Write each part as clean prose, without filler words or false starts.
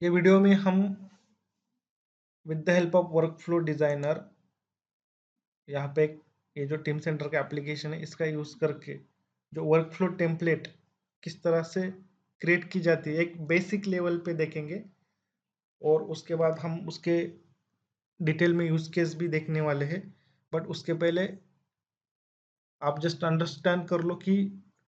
ये वीडियो में हम with the help of workflow designer यहाँ पे ये जो टीम सेंटर का एप्लीकेशन है इसका यूज करके जो वर्कफ्लो टेम्पलेट किस तरह से क्रिएट की जाती है एक बेसिक लेवल पे देखेंगे और उसके बाद हम उसके डिटेल में यूज केस भी देखने वाले हैं। बट उसके पहले आप जस्ट अंडरस्टैंड कर लो कि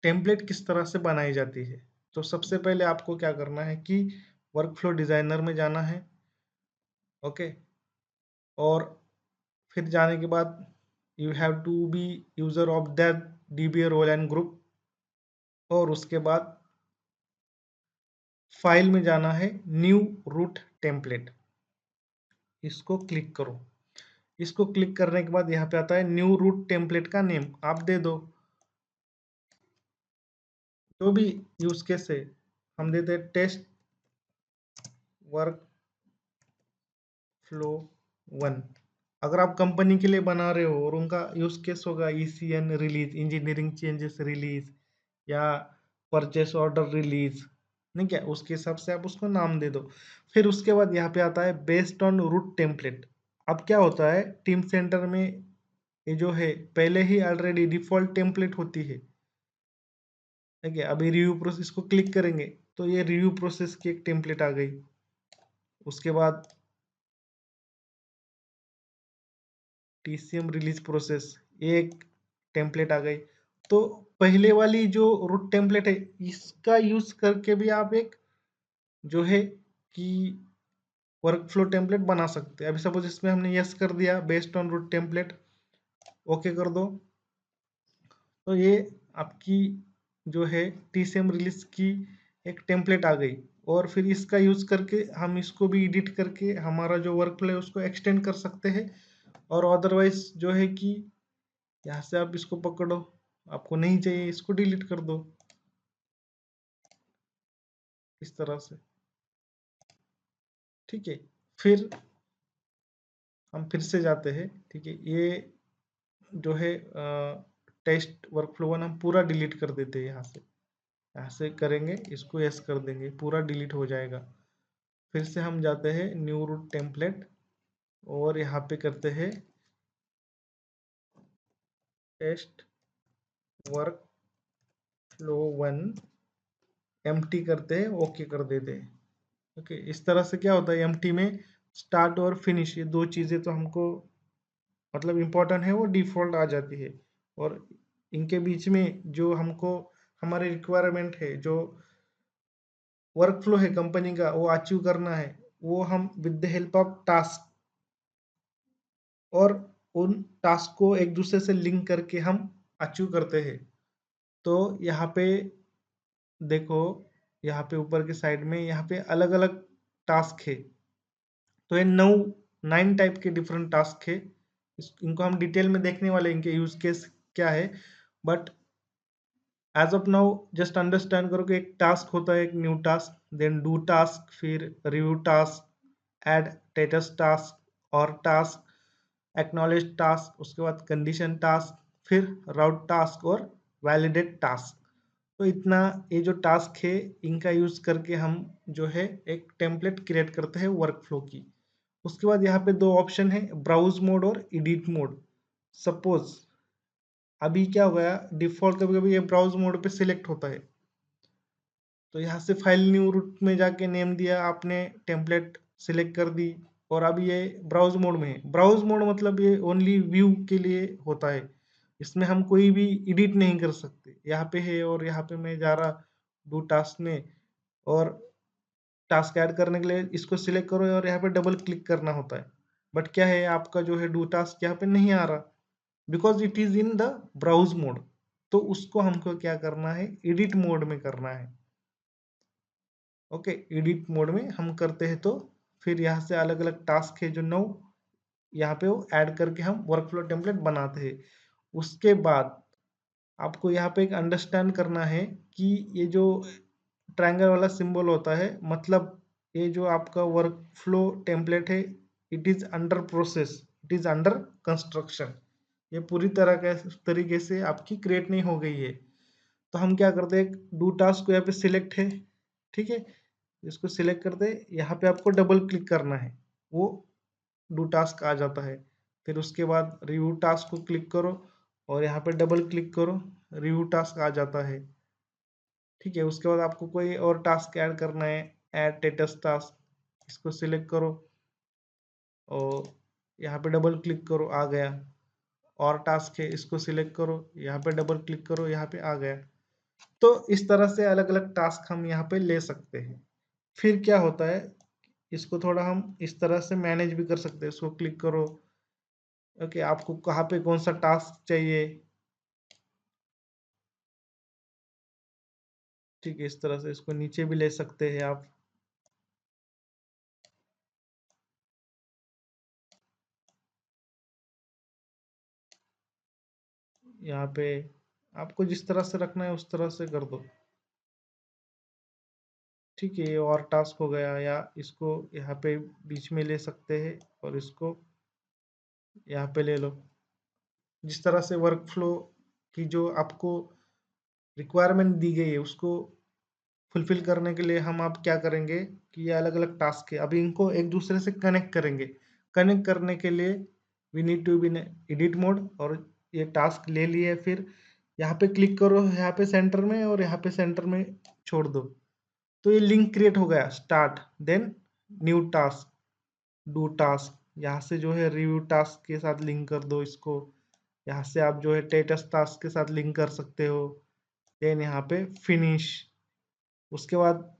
टेम्पलेट किस तरह से बनाई जाती है। तो सबसे पहले आपको क्या करना है कि वर्कफ्लो डिजाइनर में जाना है। ओके, और फिर जाने के बाद you have to be user of that DBA role and group, और उसके बाद फाइल में जाना है न्यू रूट टेम्पलेट, इसको क्लिक करो। इसको क्लिक करने के बाद यहाँ पे आता है न्यू रूट टेम्पलेट का नेम आप दे दो, जो भी यूज केस है हम देते हैं टेस्ट वर्क फ्लो 1। अगर आप कंपनी के लिए बना रहे हो और उनका यूज केस होगा ECN release, engineering changes release या परचेस ऑर्डर रिलीज, नहीं क्या, उसके हिसाब से आप उसको नाम दे दो। फिर उसके बाद यहाँ पे आता है बेस्ड ऑन रूट टेम्पलेट। अब क्या होता है टीम सेंटर में ये जो है पहले ही ऑलरेडी डिफॉल्ट टेम्पलेट होती है, ठीक है। अभी रिव्यू प्रोसेस को क्लिक करेंगे तो ये रिव्यू प्रोसेस की एक टेम्पलेट आ गई। उसके बाद टीसीएम रिलीज प्रोसेस, ये एक टेम्पलेट आ गई। तो पहले वाली जो रूट टेम्पलेट है इसका यूज करके भी आप एक जो है कि वर्कफ्लो टेम्पलेट बना सकते हैं। अभी सपोज इसमें हमने यस कर दिया based on root template, okay कर दो, तो ये आपकी जो है टीसीएम रिलीज की एक टेम्पलेट आ गई। और फिर इसका यूज करके हम इसको भी एडिट करके हमारा जो वर्कफ्लो है उसको एक्सटेंड कर सकते हैं। और अदरवाइज जो है कि यहाँ से आप इसको पकड़ो, आपको नहीं चाहिए इसको डिलीट कर दो, इस तरह से, ठीक है। फिर हम फिर से जाते हैं, ठीक है। ये जो है टेस्ट वर्कफ्लो 1 हम पूरा डिलीट कर देते हैं। यहाँ से करेंगे, इसको यस कर देंगे, पूरा डिलीट हो जाएगा। फिर से हम जाते हैं न्यू रूट टेम्पलेट और यहाँ पे करते हैं टेस्ट वर्क फ्लो 1, एम्प्टी करते हैं, ओके कर देते हैं। ओके, इस तरह से क्या होता है एम्प्टी में स्टार्ट और फिनिश ये दो चीजें तो हमको मतलब इम्पोर्टेंट है वो डिफॉल्ट आ जाती है। और इनके बीच में जो हमको हमारे रिक्वायरमेंट है जो वर्क फ्लो है कंपनी का वो अचीव करना है, वो हम with the help of task और उन टास्क को एक दूसरे से लिंक करके हम अचीव करते हैं। तो यहाँ पे देखो, यहाँ पे ऊपर के साइड में यहाँ पे अलग अलग टास्क है। तो ये 9 टाइप के डिफरेंट टास्क है। इनको हम डिटेल में देखने वाले इनके यूज केस क्या है। But as of now just understand करो कि एक टास्क होता है, एक new task, then do task, फिर review task, add status task और टास्क, एक्नॉलेज टास्क, उसके बाद कंडीशन टास्क, फिर राउट टास्क और वैलिडेट टास्क। तो इतना ये जो टास्क है इनका यूज करके हम जो है एक टेम्पलेट क्रिएट करते हैं वर्कफ्लो की। उसके बाद यहाँ पे दो ऑप्शन है, ब्राउज मोड और एडिट मोड। सपोज अभी क्या हो गया डिफॉल्ट कभी कभी ये ब्राउज मोड पे सिलेक्ट होता है, तो यहाँ से फाइल न्यू रूट में जाके नेम दिया आपने, टेम्पलेट सिलेक्ट कर दी, और अभी ये ब्राउज मोड में है। ब्राउज मोड मतलब ये ओनली व्यू के लिए होता है, इसमें हम कोई भी एडिट नहीं कर सकते। यहाँ पे है और यहाँ पे मैं जा रहा डू टास्क में, और टास्क ऐड करने के लिए इसको सिलेक्ट करो और यहाँ पे डबल क्लिक करना होता है। बट क्या है आपका जो है डू टास्क यहाँ पे नहीं आ रहा because it is in the browse mode. तो उसको हमको क्या करना है एडिट मोड में करना है। ओके, एडिट मोड में हम करते हैं तो फिर यहाँ से अलग अलग टास्क है जो 9 यहाँ पे वो ऐड करके हम वर्कफ्लो टेम्पलेट बनाते हैं। उसके बाद आपको यहाँ पे एक अंडरस्टैंड करना है कि ये जो ट्रायंगल वाला सिंबल होता है मतलब ये जो आपका वर्कफ्लो टेम्पलेट है it is under process, it is under construction. ये पूरी तरह के तरीके से आपकी क्रिएट नहीं हो गई है। तो हम क्या करते हैं डू टास्क को यहाँ पे सिलेक्ट है, ठीक है। इसको सिलेक्ट करते यहाँ पे आपको डबल क्लिक करना है, वो डू टास्क आ जाता है। फिर उसके बाद रिव्यू टास्क को क्लिक करो और यहाँ पे डबल क्लिक करो, रिव्यू टास्क आ जाता है। ठीक है, उसके बाद आपको कोई और टास्क ऐड करना है, ऐड स्टेटस टास्क, इसको सिलेक्ट करो और यहाँ पे डबल क्लिक करो, आ गया। और टास्क है, इसको सिलेक्ट करो, यहाँ पे डबल क्लिक करो, यहाँ पे आ गया। तो इस तरह से अलग अलग टास्क हम यहाँ पे ले सकते हैं। फिर क्या होता है, इसको थोड़ा हम इस तरह से मैनेज भी कर सकते हैं। इसको क्लिक करो, ओके, आपको कहाँ पे कौन सा टास्क चाहिए, ठीक है, इस तरह से इसको नीचे भी ले सकते हैं आप। यहाँ पे आपको जिस तरह से रखना है उस तरह से कर दो। ठीक है, ये और टास्क हो गया, या इसको यहाँ पे बीच में ले सकते हैं और इसको यहाँ पे ले लो। जिस तरह से वर्क फ्लो की जो आपको रिक्वायरमेंट दी गई है उसको फुलफिल करने के लिए हम आप क्या करेंगे कि ये अलग अलग टास्क है, अभी इनको एक दूसरे से कनेक्ट करेंगे। कनेक्ट करने के लिए we need to be edit mode, और ये टास्क ले लिए। फिर यहाँ पे क्लिक करो, यहाँ पे सेंटर में, और यहाँ पे सेंटर में छोड़ दो। तो ये लिंक क्रिएट हो गया, start, then new task, do task. यहाँ से जो है रिव्यू टास्क के साथ लिंक कर दो इसको। यहाँ से आप जो है स्टेटस टास्क के साथ लिंक कर सकते हो। देन यहाँ पे फिनिश। उसके बाद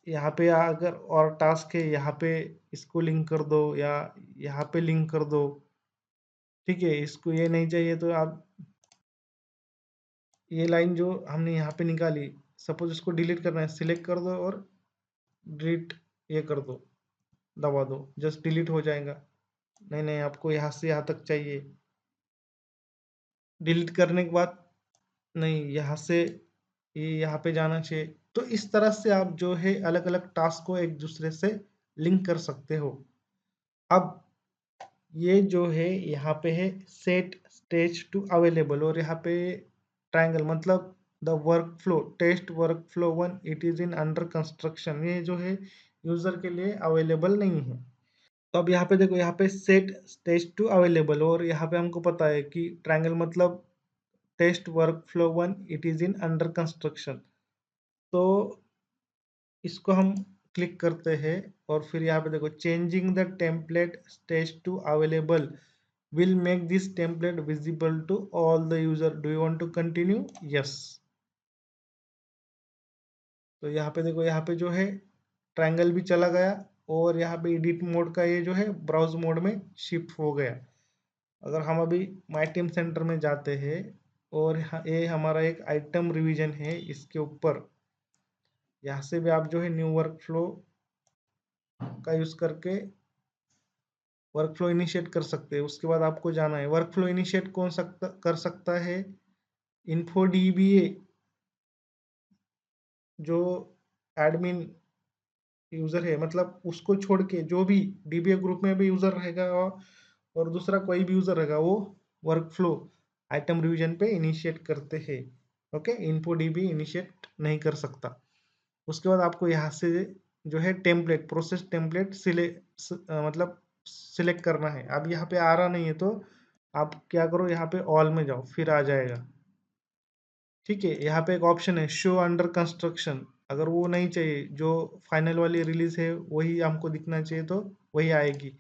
यहाँ पे अगर और टास्क है, यहाँ पे इसको लिंक कर दो या यहाँ पे लिंक कर दो। ठीक है, इसको ये नहीं चाहिए तो आप ये लाइन जो हमने यहाँ पे निकाली, सपोज इसको डिलीट करना है, सिलेक्ट कर दो और डिलीट ये कर दो, दबा दो, जस्ट डिलीट हो जाएगा। नहीं नहीं, आपको यहाँ से यहाँ तक चाहिए, डिलीट करने के बाद नहीं, यहाँ से ये यहाँ पे जाना चाहिए। तो इस तरह से आप जो है अलग अलग टास्क को एक दूसरे से लिंक कर सकते हो। अब ये जो है यहाँ पे है सेट स्टेज टू अवेलेबल, और यहाँ पे ट्रायंगल मतलब the workflow test workflow 1 it is in under construction, ये जो है यूजर के लिए अवेलेबल नहीं है। तो अब यहाँ पे देखो, यहाँ पे सेट स्टेज टू अवेलेबल, और यहाँ पे हमको पता है कि ट्रायंगल मतलब test workflow 1 it is in under construction. तो इसको हम क्लिक करते हैं और फिर यहाँ पे देखो, changing the template stage to available will make this template visible to all the user. Do you want to continue? Yes. तो यहाँ पे देखो, यहाँ पे जो है ट्रायंगल भी चला गया, और यहाँ पे एडिट मोड का ये जो है ब्राउज मोड में शिफ्ट हो गया। अगर हम अभी माय टीम सेंटर में जाते हैं और ये हमारा एक आइटम रिवीजन है, इसके ऊपर यहाँ से भी आप जो है न्यू वर्क फ्लो का यूज करके वर्क फ्लो इनिशिएट कर सकते हैं। उसके बाद आपको जाना है, वर्क फ्लो इनिशिएट कौन कर सकता है, इन्फो डीबीए जो एडमिन यूजर है, मतलब उसको छोड़ के जो भी डीबीए ग्रुप में भी यूजर रहेगा और दूसरा कोई भी यूजर रहेगा, वो वर्क फ्लो आइटम रिवीजन पे इनिशिएट करते हैं। ओके, इन्फो डीबी इनिशिएट नहीं कर सकता। उसके बाद आपको यहाँ से जो है टेम्पलेट प्रोसेस टेम्पलेट मतलब सिलेक्ट करना है। अब यहाँ पे आ रहा नहीं है तो आप क्या करो, यहाँ पे ऑल में जाओ, फिर आ जाएगा। ठीक है, यहाँ पे एक ऑप्शन है शो अंडर कंस्ट्रक्शन, अगर वो नहीं चाहिए, जो फाइनल वाली रिलीज है वही हमको दिखना चाहिए तो वही आएगी।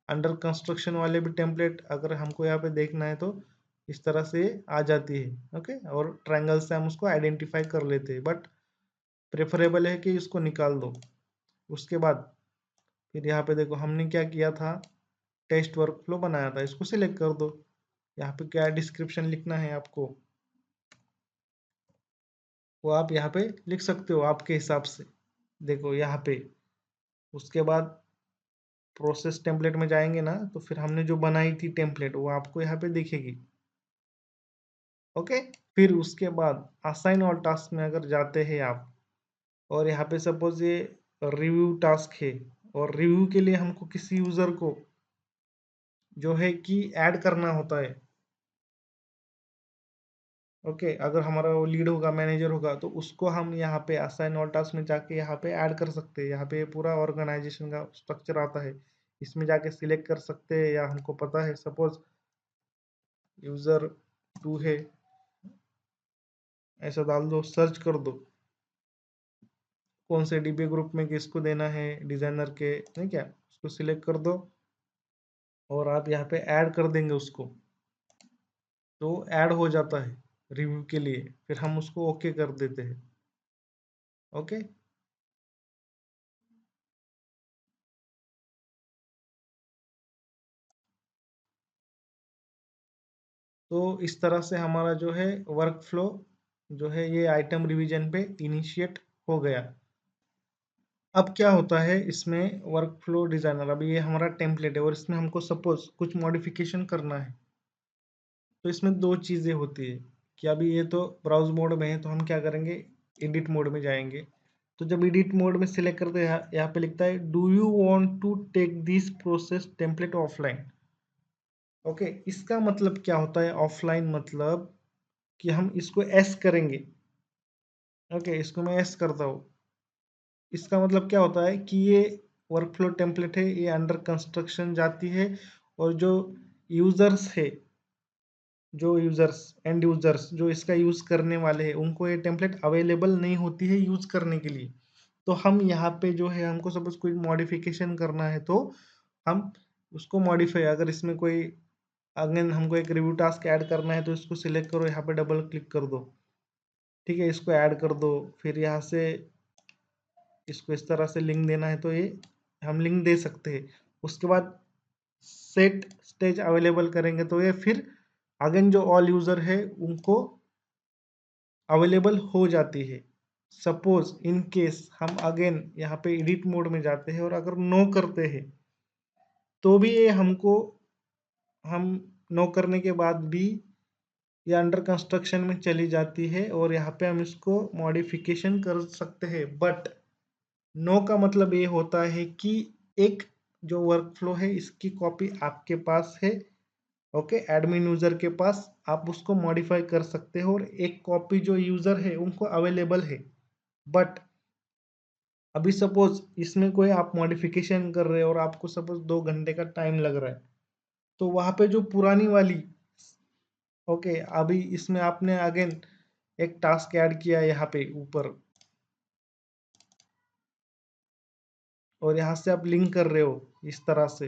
अंडर कंस्ट्रक्शन वाले भी टेम्पलेट अगर हमको यहाँ पे देखना है तो इस तरह से आ जाती है। ओके, और ट्रायंगल से हम उसको आइडेंटिफाई कर लेते हैं, बट प्रेफरेबल है कि इसको निकाल दो। उसके बाद फिर यहाँ पे देखो, हमने क्या किया था, टेस्ट वर्क फ्लो बनाया था, इसको सिलेक्ट कर दो। यहाँ पे क्या डिस्क्रिप्शन लिखना है आपको, वो आप यहाँ पे लिख सकते हो आपके हिसाब से। देखो यहाँ पे, उसके बाद प्रोसेस टेम्पलेट में जाएंगे ना, तो फिर हमने जो बनाई थी टेम्पलेट वो आपको यहाँ पे दिखेगी। ओके, फिर उसके बाद असाइन ऑल टास्क में अगर जाते हैं आप, और यहाँ पे सपोज ये रिव्यू टास्क है, और रिव्यू के लिए हमको किसी यूजर को जो है कि ऐड करना होता है। ओके, अगर हमारा वो लीड होगा, मैनेजर होगा, तो उसको हम यहाँ पे असाइन ऑल टास्क में जाके यहाँ पे ऐड कर सकते हैं। यहाँ पे पूरा ऑर्गेनाइजेशन का स्ट्रक्चर आता है, इसमें जाके सिलेक्ट कर सकते हैं, या हमको पता है सपोज यूजर 2 है, ऐसा डाल दो, सर्च कर दो कौन से डीबी ग्रुप में किसको देना है, डिजाइनर के, नहीं क्या, उसको सिलेक्ट कर दो और आप यहाँ पे ऐड कर देंगे उसको, तो ऐड हो जाता है रिव्यू के लिए, फिर हम उसको ओके कर देते हैं। ओके, तो इस तरह से हमारा जो है वर्क फ्लो जो है ये आइटम रिवीजन पे इनिशिएट हो गया। अब क्या होता है इसमें वर्क फ्लो डिजाइनर, अभी ये हमारा टेम्पलेट है और इसमें हमको सपोज कुछ मॉडिफिकेशन करना है, तो इसमें दो चीजें होती है कि अभी ये तो ब्राउज मोड में है, तो हम क्या करेंगे, एडिट मोड में जाएंगे। तो जब एडिट मोड में सिलेक्ट करते हैं, यहाँ पे लिखता है do you want to take this process template offline. Okay, इसका मतलब क्या होता है ऑफलाइन, मतलब कि हम इसको एस करेंगे। ओके, इसको मैं एस करता हूँ। इसका मतलब क्या होता है कि ये वर्कफ्लो टेम्पलेट है, ये अंडर कंस्ट्रक्शन जाती है, और जो यूजर्स है, जो यूजर्स एंड यूजर्स जो इसका यूज करने वाले हैं, उनको ये टेम्पलेट अवेलेबल नहीं होती है यूज करने के लिए। तो हम यहाँ पे जो है, हमको सपोज कोई मॉडिफिकेशन करना है, तो हम उसको मॉडिफाई, अगर इसमें कोई अगेन हमको एक रिव्यू टास्क ऐड करना है, तो इसको सिलेक्ट करो, यहाँ पे डबल क्लिक कर दो, ठीक है, इसको ऐड कर दो, फिर यहाँ से इसको इस तरह से लिंक देना है, तो ये हम लिंक दे सकते हैं। उसके बाद सेट स्टेज अवेलेबल करेंगे, तो ये फिर अगेन जो ऑल यूजर है उनको अवेलेबल हो जाती है। सपोज इन केस हम अगेन यहाँ पे एडिट मोड में जाते हैं और अगर नो करते हैं, तो भी ये हमको, हम नो करने के बाद भी ये अंडर कंस्ट्रक्शन में चली जाती है, और यहाँ पे हम इसको मॉडिफिकेशन कर सकते हैं। बट नो का मतलब ये होता है कि एक जो वर्क फ्लो है इसकी कॉपी आपके पास है, ओके, एडमिन यूजर के पास, आप उसको मॉडिफाई कर सकते हो, और एक कॉपी जो यूजर है उनको अवेलेबल है। बट अभी सपोज इसमें कोई आप मॉडिफिकेशन कर रहे हो और आपको सपोज 2 घंटे का टाइम लग रहा है, तो वहां पे जो पुरानी वाली, ओके, अभी इसमें आपने अगेन एक टास्क ऐड किया यहाँ पे ऊपर, और यहाँ से आप लिंक कर रहे हो इस तरह से,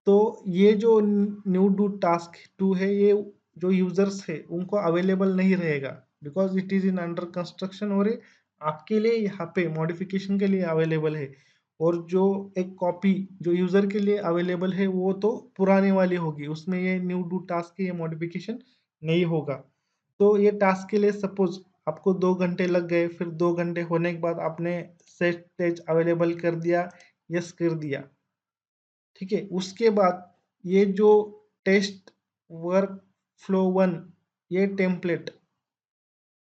तो ये जो न्यू डू टास्क 2 है, ये जो यूजर्स है उनको अवेलेबल नहीं रहेगा, because it is in under construction, और ये आपके लिए यहाँ पे मॉडिफिकेशन के लिए अवेलेबल है। और जो एक कॉपी जो यूजर के लिए अवेलेबल है, वो तो पुराने वाली होगी, उसमें ये न्यू डू टास्क ये मॉडिफिकेशन नहीं होगा। तो ये टास्क के लिए सपोज आपको 2 घंटे लग गए, फिर 2 घंटे होने के बाद आपने सेट स्टेज अवेलेबल कर दिया, यस कर दिया, ठीक है, उसके बाद ये जो टेस्ट वर्क फ्लो 1, ये टेम्पलेट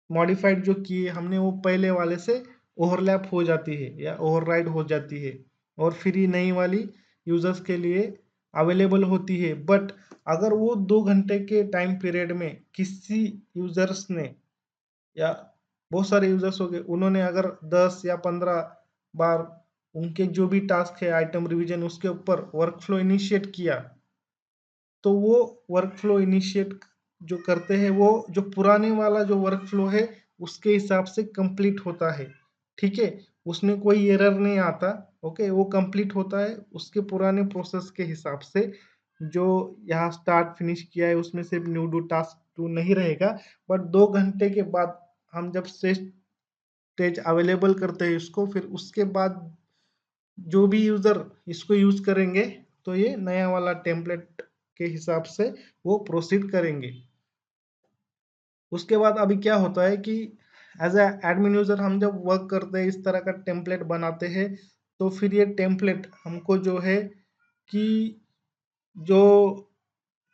मॉडिफाइड जो किए हमने, वो पहले वाले से ओवरलैप हो जाती है या ओवरराइड हो जाती है, और फिर ये नई वाली यूजर्स के लिए अवेलेबल होती है। बट अगर वो 2 घंटे के टाइम पीरियड में किसी यूजर्स ने, या बहुत सारे यूजर्स हो गए, उन्होंने अगर 10 या 15 बार उनके जो भी टास्क है आइटम रिवीजन उसके ऊपर वर्क फ्लो इनिशिएट किया, तो वो वर्क फ्लो इनिशिएट जो करते हैं, वो जो पुराने वाला जो वर्क फ्लो है उसके हिसाब से कंप्लीट होता है, ठीक है, उसमें कोई एरर नहीं आता। ओके, वो कंप्लीट होता है उसके पुराने प्रोसेस के हिसाब से, जो यहाँ स्टार्ट फिनिश किया है उसमें सिर्फ न्यू डू टास्क 2 नहीं रहेगा। बट 2 घंटे के बाद हम जब से स्टेज अवेलेबल करते हैं इसको, फिर उसके बाद जो भी यूजर इसको यूज करेंगे, तो ये नया वाला टेम्पलेट के हिसाब से वो प्रोसीड करेंगे। उसके बाद अभी क्या होता है कि एज ए एडमिन यूजर हम जब वर्क करते हैं, इस तरह का टेम्पलेट बनाते हैं, तो फिर ये टेम्पलेट हमको जो है कि जो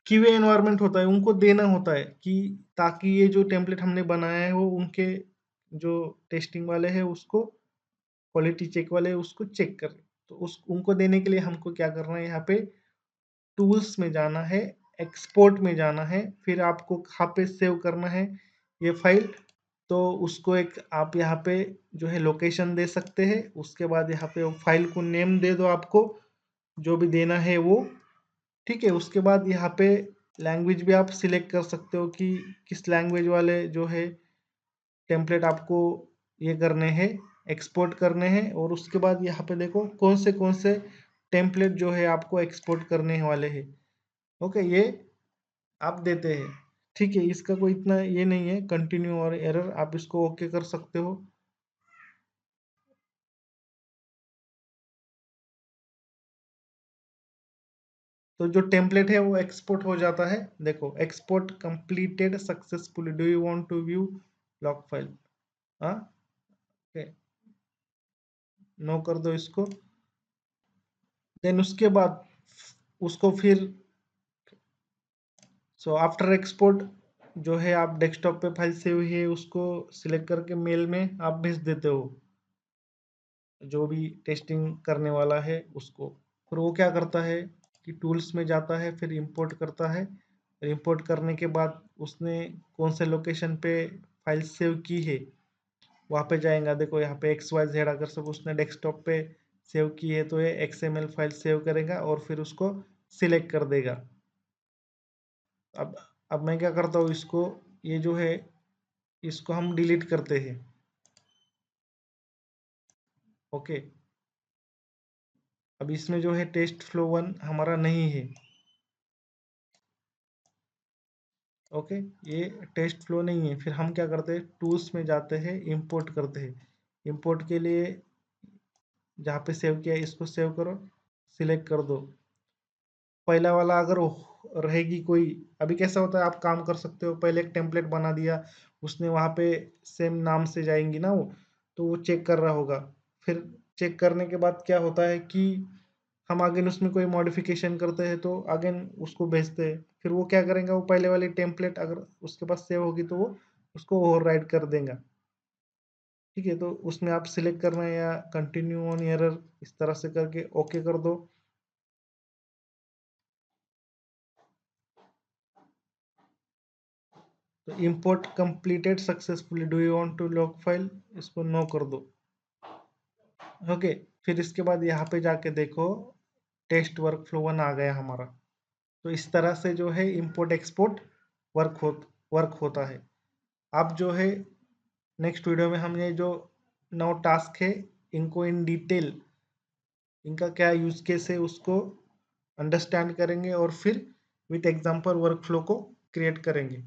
क्यूए एनवायरनमेंट होता है उनको देना होता है, कि ताकि ये जो टेम्पलेट हमने बनाया है वो उनके जो टेस्टिंग वाले हैं उसको, क्वालिटी चेक वाले उसको चेक करें। तो उस उनको देने के लिए हमको क्या करना है, यहाँ पे टूल्स में जाना है, एक्सपोर्ट में जाना है, फिर आपको कहाँ पे सेव करना है ये फाइल, तो उसको एक आप यहाँ पे जो है लोकेशन दे सकते हैं। उसके बाद यहाँ पे फाइल को नेम दे दो, आपको जो भी देना है वो, ठीक है। उसके बाद यहाँ पे लैंग्वेज भी आप सिलेक्ट कर सकते हो कि किस लैंग्वेज वाले जो है टेम्पलेट आपको ये करने हैं, एक्सपोर्ट करने हैं। और उसके बाद यहाँ पे देखो कौन से टेम्पलेट जो है आपको एक्सपोर्ट करने वाले हैं। ओके, ये आप देते हैं, ठीक है। इसका कोई इतना ये नहीं है कंटिन्यू और एरर, आप इसको ओके कर सकते हो। तो जो टेम्पलेट है वो एक्सपोर्ट हो जाता है। देखो, export completed successfully, do you want to view log file, हाँ, नो कर दो इसको। देन उसके बाद उसको फिर आफ्टर एक्सपोर्ट जो है आप डेस्कटॉप पे फाइल सेव हुई है उसको सिलेक्ट करके मेल में आप भेज देते हो जो भी टेस्टिंग करने वाला है उसको। फिर वो क्या करता है कि टूल्स में जाता है, फिर इंपोर्ट करता है। इंपोर्ट करने के बाद उसने कौन से लोकेशन पे फाइल सेव की है वहाँ पे जाएगा। देखो यहाँ पे XYZ, अगर सब उसने डेस्कटॉप पे सेव की है तो ये XML फाइल सेव करेगा और फिर उसको सिलेक्ट कर देगा। अब अब मैं क्या करता हूँ, इसको ये जो है इसको हम डिलीट करते हैं। ओके, अब इसमें जो है टेस्ट फ्लो 1 हमारा नहीं है। ओके, ये टेस्ट फ्लो नहीं है। फिर हम क्या करते हैं, टूल्स में जाते हैं, इंपोर्ट करते हैं। इंपोर्ट के लिए जहाँ पे सेव किया है इसको सेव करो, सिलेक्ट कर दो। पहला वाला अगर रहेगी कोई, अभी कैसा होता है आप काम कर सकते हो, पहले एक टेम्पलेट बना दिया उसने, वहाँ पे सेम नाम से जाएंगी ना वो, तो वो चेक कर रहा होगा। फिर चेक करने के बाद क्या होता है कि हम अगेन उसमें कोई मॉडिफिकेशन करते हैं तो अगेन उसको भेजते हैं। फिर वो क्या करेंगे, वो पहले वाली टेम्पलेट अगर उसके पास सेव होगी तो वो उसको ओवरराइड कर देगा, ठीक है। तो उसमें आप सिलेक्ट करना है या कंटिन्यू ऑन एरर, इस तरह से करके ओके कर दो। तो import completed successfully, do you want to log file, इसको नो कर दो। ओके, फिर इसके बाद यहाँ पे जाके देखो टेस्ट वर्क फ्लो 1 आ गया हमारा। तो इस तरह से जो है इंपोर्ट एक्सपोर्ट वर्क होता है। अब जो है नेक्स्ट वीडियो में हम ये जो 9 टास्क है इनको इन डिटेल, इनका क्या यूज केस है उसको अंडरस्टैंड करेंगे और फिर विथ एग्जांपल वर्कफ्लो को क्रिएट करेंगे।